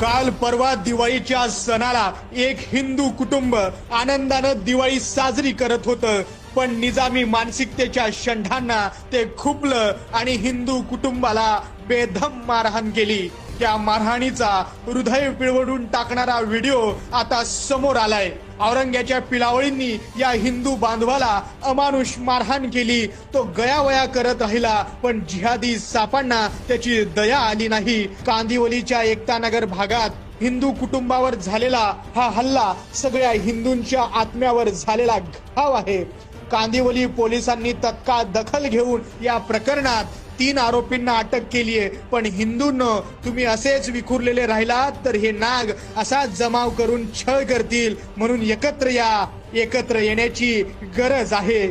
काल परवा दिवाळीच्या सणाला एक हिंदू कुटुंब आनंदानं दिवाळी साजरी करत होतं, पण निजामी मानसिकतेच्या शंढांना ते खुपलं आणि हिंदू कुटुंबाला बेदम मारहाण केली। त्या मारहाणीचा हृदय पिळवून टाकणारा व्हिडिओ आता समोर आलाय। औरंग्याच्या पिलावळींनी या हिंदू बांधवाला अमानुष मारहाण केली। तो गयावया करत राहिला, पण जिहादी सापांना त्याची दया आली नाही। कांदिवलीच्या एकता नगर भागात हिंदू कुटुंबावर झालेला हा हल्ला सगळ्या हिंदूंच्या आत्म्यावर झालेला घाव आहे। कांदिवली पोलिसांनी तत्काळ दखल घेऊन या प्रकरणात 3 आरोपींना अटक केली आहे। पण हिंदूंनो, तुम्ही असेच विखुरलेले राहिलात तर हे नाग असा जमाव करून छळ करतील, म्हणून एकत्र या, एकत्र येण्याची गरज आहे।